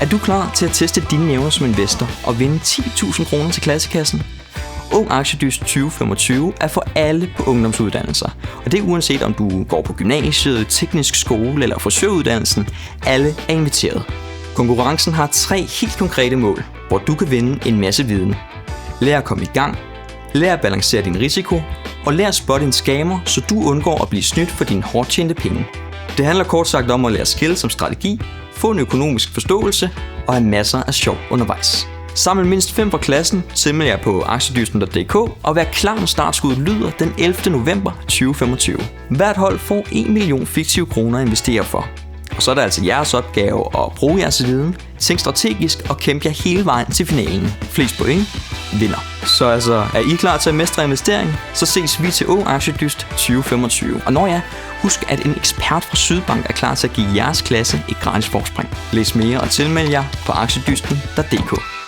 Er du klar til at teste dine evner som investor og vinde 10.000 kroner til klassekassen? Ung Aktiedyst 2025 er for alle på ungdomsuddannelser, og det er uanset om du går på gymnasiet, teknisk skole eller frisøruddannelsen. Alle er inviteret. Konkurrencen har 3 helt konkrete mål, hvor du kan vinde en masse viden. Lær at komme i gang, lær at balancere din risiko, og lær at spotte en scammer, så du undgår at blive snydt for dine hårdt tjente penge. Det handler kort sagt om at lære skills som strategi, få en økonomisk forståelse og have masser af sjov undervejs. Samle mindst 5 fra klassen, tilmeld jer på aktiedysten.dk og vær klar, når startskuddet lyder den 11. november 2025. Hvert hold får 1 million fiktive kroner at investere for. Og så er det altså jeres opgave at bruge jeres viden, tænke strategisk og kæmpe jer hele vejen til finalen. Flest point vinder. Så altså, er I klar til at mestre investering? Så ses vi til Ung Aktiedyst 2025. Og når husk at en ekspert fra Sydbank er klar til at give jeres klasse et gratis forspring. Læs mere og tilmeld jer på aktiedysten.dk.